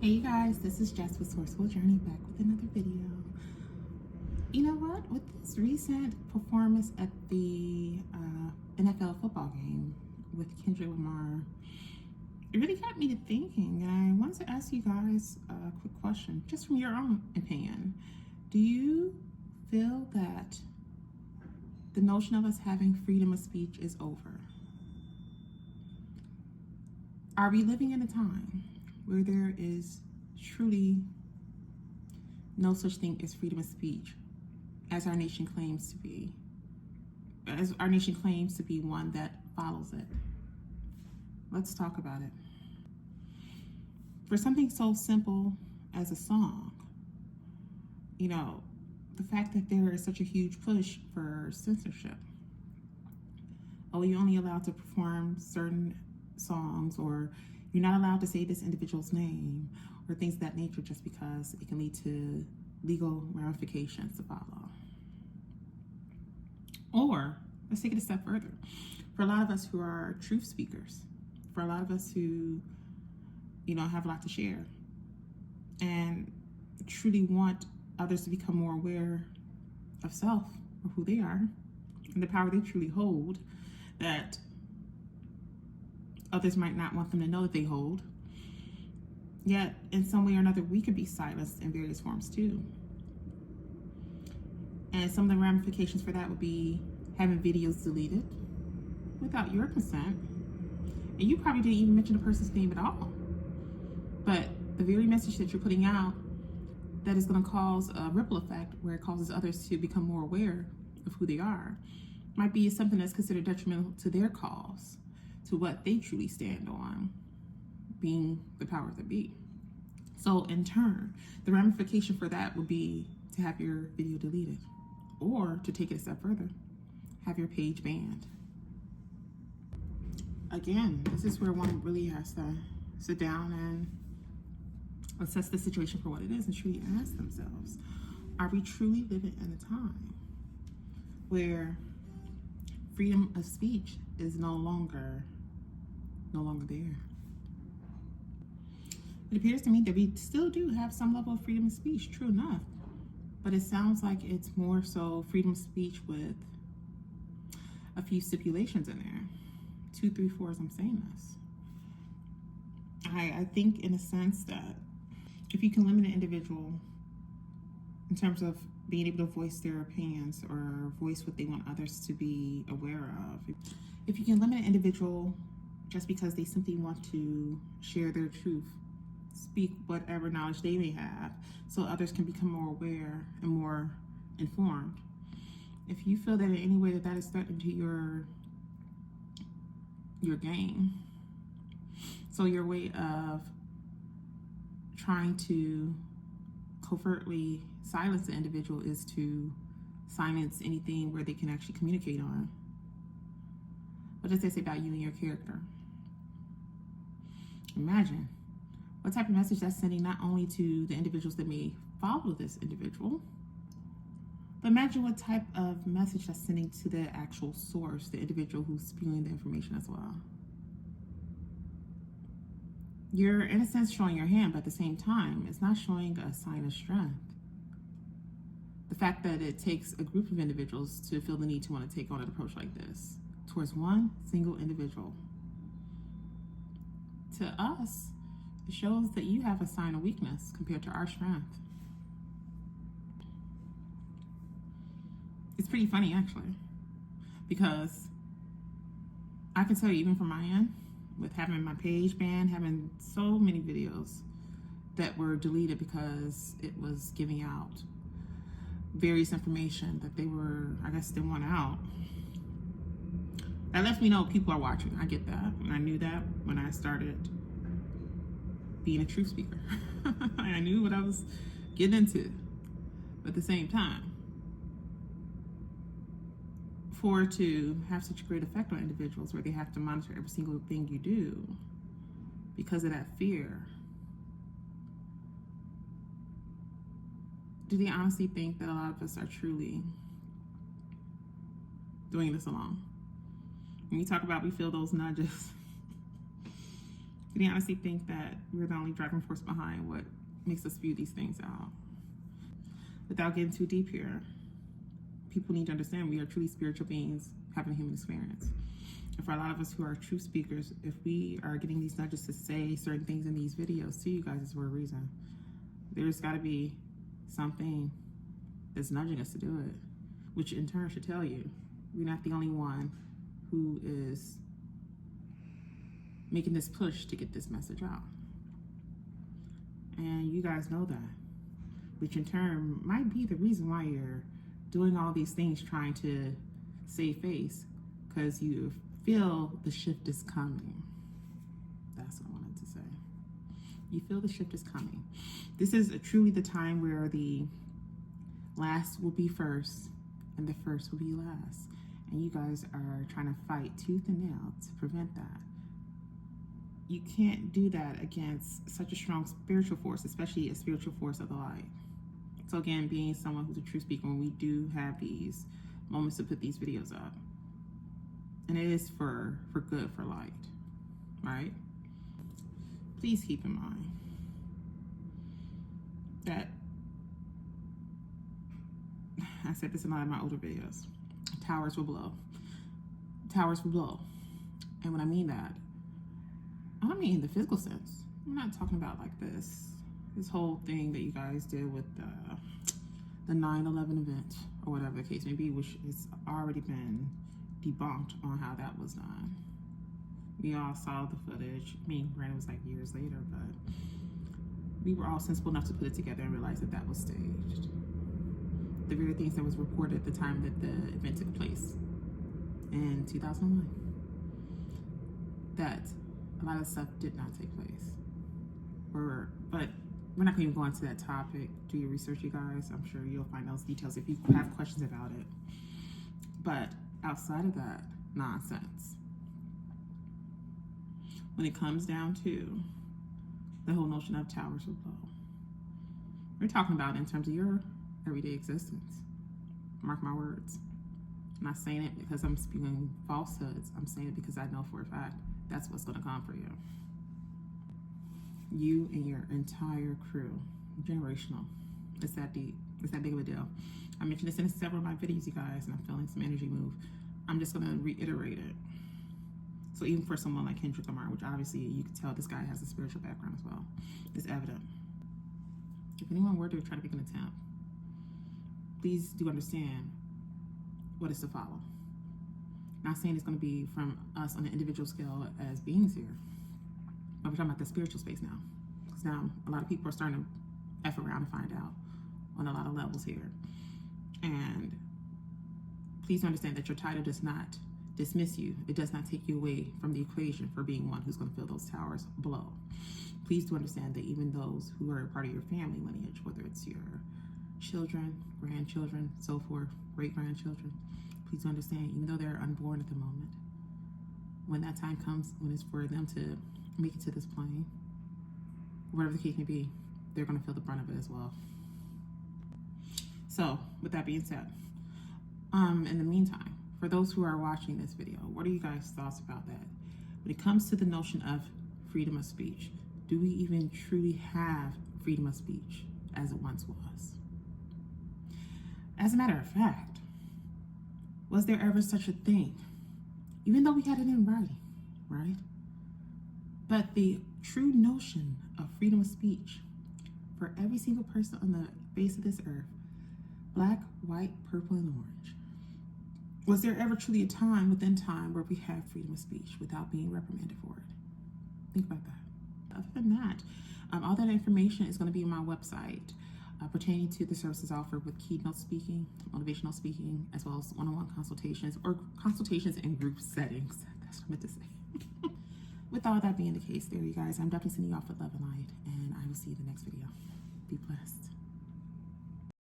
Hey you guys, this is Jess with Sourceful Journey back with another video. You know what? With this recent performance at the NFL football game with Kendrick Lamar, it really got me to thinking. I wanted to ask you guys a quick question, just from your own opinion. Do you feel that the notion of us having freedom of speech is over? Are we living in a time where there is truly no such thing as freedom of speech, as our nation claims to be, one that follows it? Let's talk about it. For something so simple as a song, the fact that there is such a huge push for censorship. Oh, you're only allowed to perform certain songs, or you're not allowed to say this individual's name, or things of that nature, just because it can lead to legal ramifications to follow. Or let's take it a step further. For a lot of us who are truth speakers, for a lot of us who, have a lot to share and truly want others to become more aware of self, or who they are, and the power they truly hold, that others might not want them to know that they hold. Yet, in some way or another, we could be silenced in various forms too. And some of the ramifications for that would be having videos deleted without your consent. And you probably didn't even mention the person's name at all. But the very message that you're putting out, that is going to cause a ripple effect where it causes others to become more aware of who they are, might be something that's considered detrimental to their cause, to what they truly stand on, being the powers that be. So in turn, the ramification for that would be to have your video deleted, or to take it a step further, have your page banned. Again, this is where one really has to sit down and assess the situation for what it is and truly ask themselves, are we truly living in a time where freedom of speech is no longer there? It appears to me that we still do have some level of freedom of speech, true enough, but it sounds like it's more so freedom of speech with a few stipulations in there. 2, 3, 4 as I'm saying this. I think in a sense that if you can limit an individual in terms of being able to voice their opinions or voice what they want others to be aware of, if you can limit an individual just because they simply want to share their truth, speak whatever knowledge they may have, so others can become more aware and more informed. If you feel that in any way that is threatening to your game, so your way of trying to covertly silence the individual is to silence anything where they can actually communicate on, what does that say about you and your character? Imagine what type of message that's sending, not only to the individuals that may follow this individual, but imagine what type of message that's sending to the actual source, the individual who's spewing the information as well. You're, in a sense, showing your hand, but at the same time, it's not showing a sign of strength. The fact that it takes a group of individuals to feel the need to want to take on an approach like this towards one single individual, to us, it shows that you have a sign of weakness compared to our strength. It's pretty funny, actually, because I can tell you, even from my end, with having my page banned, having so many videos that were deleted because it was giving out various information that they want out. That lets me know people are watching. I get that. And I knew that when I started being a truth speaker. I knew what I was getting into. But at the same time, for it to have such a great effect on individuals where they have to monitor every single thing you do because of that fear, do they honestly think that a lot of us are truly doing this alone? When you talk about we feel those nudges, Can you honestly think that we're the only driving force behind what makes us view these things out? Without getting too deep here, people need to understand we are truly spiritual beings having a human experience. And for a lot of us who are true speakers, if we are getting these nudges to say certain things in these videos to you guys, it's for a reason. There's got to be something that's nudging us to do it, which in turn should tell you we're not the only one who is making this push to get this message out. And you guys know that, which in turn might be the reason why you're doing all these things trying to save face, because you feel the shift is coming. That's what I wanted to say. You feel the shift is coming. This is truly the time where the last will be first and the first will be last. And you guys are trying to fight tooth and nail to prevent that. You can't do that against such a strong spiritual force, especially a spiritual force of the light. So again, being someone who's a true speaker, when we do have these moments to put these videos up, and it is for good, for light, right? Please keep in mind that, I said this in a lot of my older videos, towers will blow. Towers will blow. And when I mean that, I don't mean in the physical sense. I'm not talking about like this whole thing that you guys did with the 9/11 event or whatever the case may be, which has already been debunked on how that was done. We all saw the footage. I mean, granted, it was like years later, but we were all sensible enough to put it together and realize that that was staged. The very things that was reported at the time that the event took place in 2001, that a lot of stuff did not take place. But we're not going to go into that topic. Do your research, you guys. I'm sure you'll find those details if you have questions about it. But outside of that nonsense, when it comes down to the whole notion of towers will blow, we're talking about in terms of your everyday existence. Mark my words. I'm not saying it because I'm spewing falsehoods. I'm saying it because I know for a fact that's what's going to come for you. You and your entire crew, generational. It's that deep. It's that big of a deal. I mentioned this in several of my videos, you guys, and I'm feeling some energy move. I'm just going to reiterate it. So even for someone like Kendrick Lamar, which obviously you can tell this guy has a spiritual background as well, it's evident. If anyone were to try to make an attempt, please do understand what is to follow. Not saying it's going to be from us on an individual scale as beings here, but we're talking about the spiritual space now. Because now a lot of people are starting to F around and find out on a lot of levels here. And please understand that your title does not dismiss you. It does not take you away from the equation for being one who's going to feel those towers blow. Please do understand that even those who are part of your family lineage, whether it's your children, grandchildren, so forth, great-grandchildren, please understand, even though they're unborn at the moment, when that time comes, when it's for them to make it to this plane, whatever the case may be, they're going to feel the brunt of it as well. So, with that being said, in the meantime, for those who are watching this video, what are you guys' thoughts about that? When it comes to the notion of freedom of speech, do we even truly have freedom of speech as it once was? As a matter of fact, was there ever such a thing? Even though we had it in writing, right? But the true notion of freedom of speech for every single person on the face of this earth, black, white, purple, and orange, was there ever truly a time within time where we have freedom of speech without being reprimanded for it? Think about that. Other than that, all that information is going to be on my website pertaining to the services offered with keynote speaking, motivational speaking, as well as one-on-one consultations or consultations in group settings. That's what I meant to say. With all that being the case, there you guys, I'm definitely sending you off with love and light, and I will see you in the next video. Be blessed.